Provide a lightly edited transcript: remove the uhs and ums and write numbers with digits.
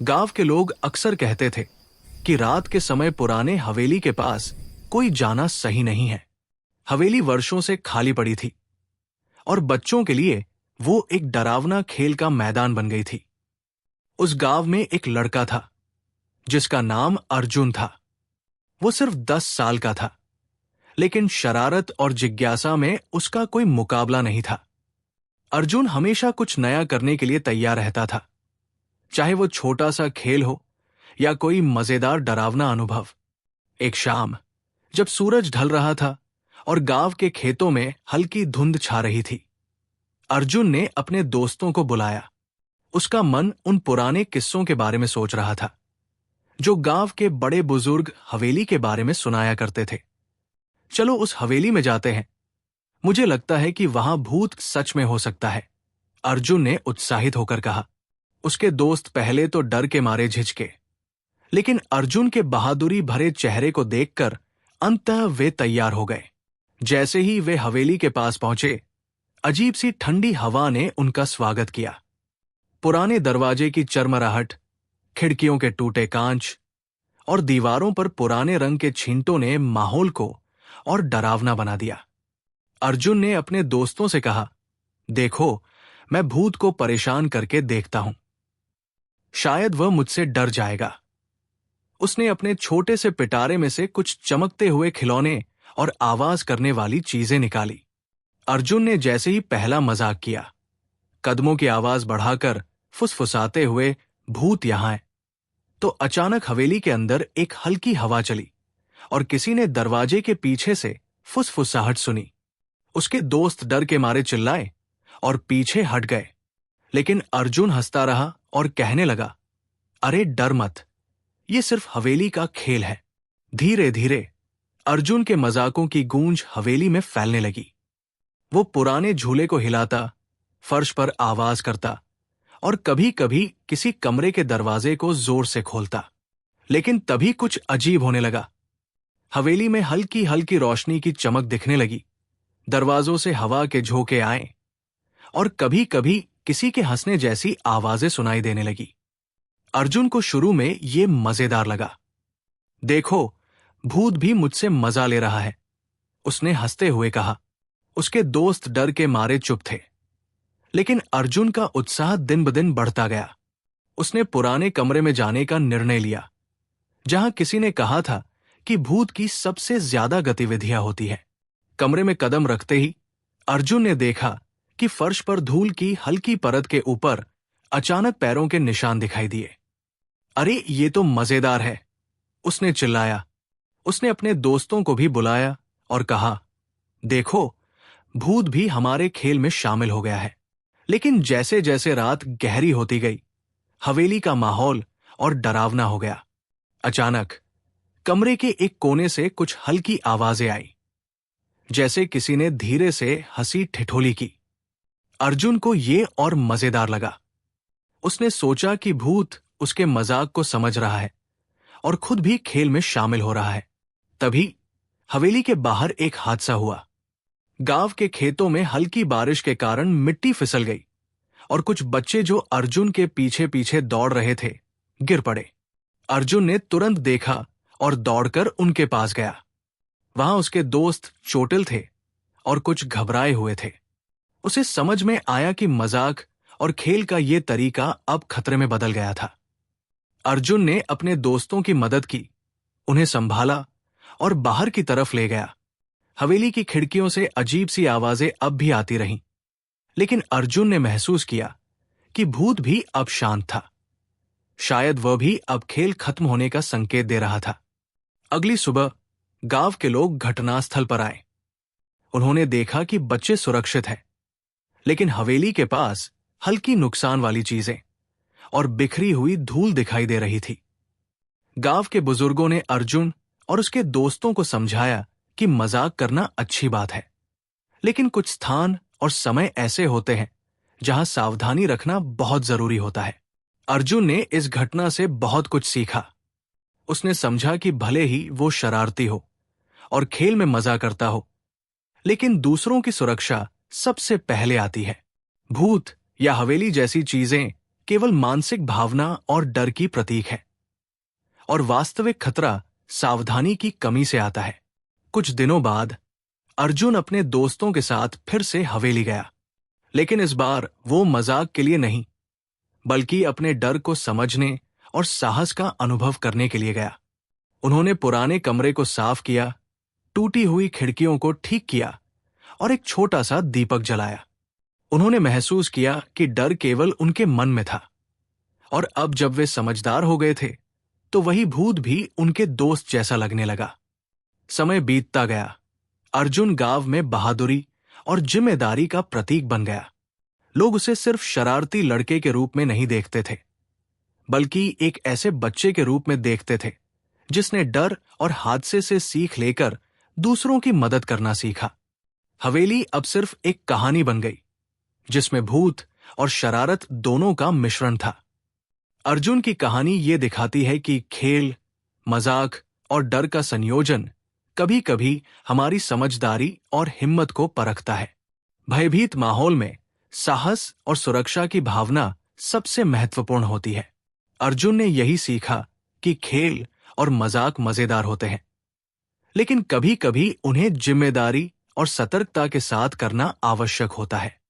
गांव के लोग अक्सर कहते थे कि रात के समय पुराने हवेली के पास कोई जाना सही नहीं है। हवेली वर्षों से खाली पड़ी थी और बच्चों के लिए वो एक डरावना खेल का मैदान बन गई थी। उस गांव में एक लड़का था जिसका नाम अर्जुन था। वो सिर्फ 10 साल का था, लेकिन शरारत और जिज्ञासा में उसका कोई मुकाबला नहीं था। अर्जुन हमेशा कुछ नया करने के लिए तैयार रहता था, चाहे वो छोटा सा खेल हो या कोई मजेदार डरावना अनुभव। एक शाम जब सूरज ढल रहा था और गांव के खेतों में हल्की धुंध छा रही थी, अर्जुन ने अपने दोस्तों को बुलाया। उसका मन उन पुराने किस्सों के बारे में सोच रहा था जो गांव के बड़े बुजुर्ग हवेली के बारे में सुनाया करते थे। चलो उस हवेली में जाते हैं, मुझे लगता है कि वहां भूत सच में हो सकता है, अर्जुन ने उत्साहित होकर कहा। उसके दोस्त पहले तो डर के मारे झिझके, लेकिन अर्जुन के बहादुरी भरे चेहरे को देखकर अंततः वे तैयार हो गए। जैसे ही वे हवेली के पास पहुंचे, अजीब सी ठंडी हवा ने उनका स्वागत किया। पुराने दरवाजे की चरमराहट, खिड़कियों के टूटे कांच और दीवारों पर पुराने रंग के छींटों ने माहौल को और डरावना बना दिया। अर्जुन ने अपने दोस्तों से कहा, देखो, मैं भूत को परेशान करके देखता हूं, शायद वह मुझसे डर जाएगा। उसने अपने छोटे से पिटारे में से कुछ चमकते हुए खिलौने और आवाज करने वाली चीजें निकाली। अर्जुन ने जैसे ही पहला मजाक किया, कदमों की आवाज बढ़ाकर फुसफुसाते हुए, भूत यहां है, तो अचानक हवेली के अंदर एक हल्की हवा चली और किसी ने दरवाजे के पीछे से फुसफुसाहट सुनी। उसके दोस्त डर के मारे चिल्लाए और पीछे हट गए, लेकिन अर्जुन हंसता रहा और कहने लगा, अरे डर मत, ये सिर्फ हवेली का खेल है। धीरे धीरे अर्जुन के मजाकों की गूंज हवेली में फैलने लगी। वो पुराने झूले को हिलाता, फर्श पर आवाज करता और कभी कभी किसी कमरे के दरवाजे को जोर से खोलता। लेकिन तभी कुछ अजीब होने लगा। हवेली में हल्की हल्की रोशनी की चमक दिखने लगी, दरवाजों से हवा के झोंके आए और कभी कभी किसी के हंसने जैसी आवाजें सुनाई देने लगी। अर्जुन को शुरू में ये मजेदार लगा। देखो, भूत भी मुझसे मजा ले रहा है, उसने हंसते हुए कहा। उसके दोस्त डर के मारे चुप थे, लेकिन अर्जुन का उत्साह दिन ब दिन बढ़ता गया। उसने पुराने कमरे में जाने का निर्णय लिया, जहां किसी ने कहा था कि भूत की सबसे ज्यादा गतिविधियां होती है। कमरे में कदम रखते ही अर्जुन ने देखा कि फर्श पर धूल की हल्की परत के ऊपर अचानक पैरों के निशान दिखाई दिए। अरे ये तो मजेदार है, उसने चिल्लाया। उसने अपने दोस्तों को भी बुलाया और कहा, देखो, भूत भी हमारे खेल में शामिल हो गया है। लेकिन जैसे जैसे रात गहरी होती गई, हवेली का माहौल और डरावना हो गया। अचानक कमरे के एक कोने से कुछ हल्की आवाजें आई, जैसे किसी ने धीरे से हंसी ठिठोली की। अर्जुन को ये और मजेदार लगा। उसने सोचा कि भूत उसके मजाक को समझ रहा है और खुद भी खेल में शामिल हो रहा है। तभी हवेली के बाहर एक हादसा हुआ। गांव के खेतों में हल्की बारिश के कारण मिट्टी फिसल गई और कुछ बच्चे जो अर्जुन के पीछे पीछे दौड़ रहे थे, गिर पड़े। अर्जुन ने तुरंत देखा और दौड़कर उनके पास गया। वहां उसके दोस्त चोटिल थे और कुछ घबराए हुए थे। उसे समझ में आया कि मजाक और खेल का ये तरीका अब खतरे में बदल गया था। अर्जुन ने अपने दोस्तों की मदद की, उन्हें संभाला और बाहर की तरफ ले गया। हवेली की खिड़कियों से अजीब सी आवाजें अब भी आती रहीं, लेकिन अर्जुन ने महसूस किया कि भूत भी अब शांत था। शायद वह भी अब खेल खत्म होने का संकेत दे रहा था। अगली सुबह गांव के लोग घटनास्थल पर आए। उन्होंने देखा कि बच्चे सुरक्षित हैं, लेकिन हवेली के पास हल्की नुकसान वाली चीजें और बिखरी हुई धूल दिखाई दे रही थी। गांव के बुजुर्गों ने अर्जुन और उसके दोस्तों को समझाया कि मजाक करना अच्छी बात है, लेकिन कुछ स्थान और समय ऐसे होते हैं जहां सावधानी रखना बहुत जरूरी होता है। अर्जुन ने इस घटना से बहुत कुछ सीखा। उसने समझा कि भले ही वो शरारती हो और खेल में मजा करता हो, लेकिन दूसरों की सुरक्षा सबसे पहले आती है। भूत या हवेली जैसी चीजें केवल मानसिक भावना और डर की प्रतीक है, और वास्तविक खतरा सावधानी की कमी से आता है। कुछ दिनों बाद अर्जुन अपने दोस्तों के साथ फिर से हवेली गया, लेकिन इस बार वो मजाक के लिए नहीं, बल्कि अपने डर को समझने और साहस का अनुभव करने के लिए गया। उन्होंने पुराने कमरे को साफ किया, टूटी हुई खिड़कियों को ठीक किया और एक छोटा सा दीपक जलाया। उन्होंने महसूस किया कि डर केवल उनके मन में था, और अब जब वे समझदार हो गए थे तो वही भूत भी उनके दोस्त जैसा लगने लगा। समय बीतता गया। अर्जुन गांव में बहादुरी और जिम्मेदारी का प्रतीक बन गया। लोग उसे सिर्फ शरारती लड़के के रूप में नहीं देखते थे, बल्कि एक ऐसे बच्चे के रूप में देखते थे जिसने डर और हादसे से सीख लेकर दूसरों की मदद करना सीखा। हवेली अब सिर्फ एक कहानी बन गई, जिसमें भूत और शरारत दोनों का मिश्रण था। अर्जुन की कहानी ये दिखाती है कि खेल, मजाक और डर का संयोजन कभी-कभी हमारी समझदारी और हिम्मत को परखता है। भयभीत माहौल में साहस और सुरक्षा की भावना सबसे महत्वपूर्ण होती है। अर्जुन ने यही सीखा कि खेल और मजाक मजेदार होते हैं, लेकिन कभी-कभी उन्हें जिम्मेदारी और सतर्कता के साथ करना आवश्यक होता है।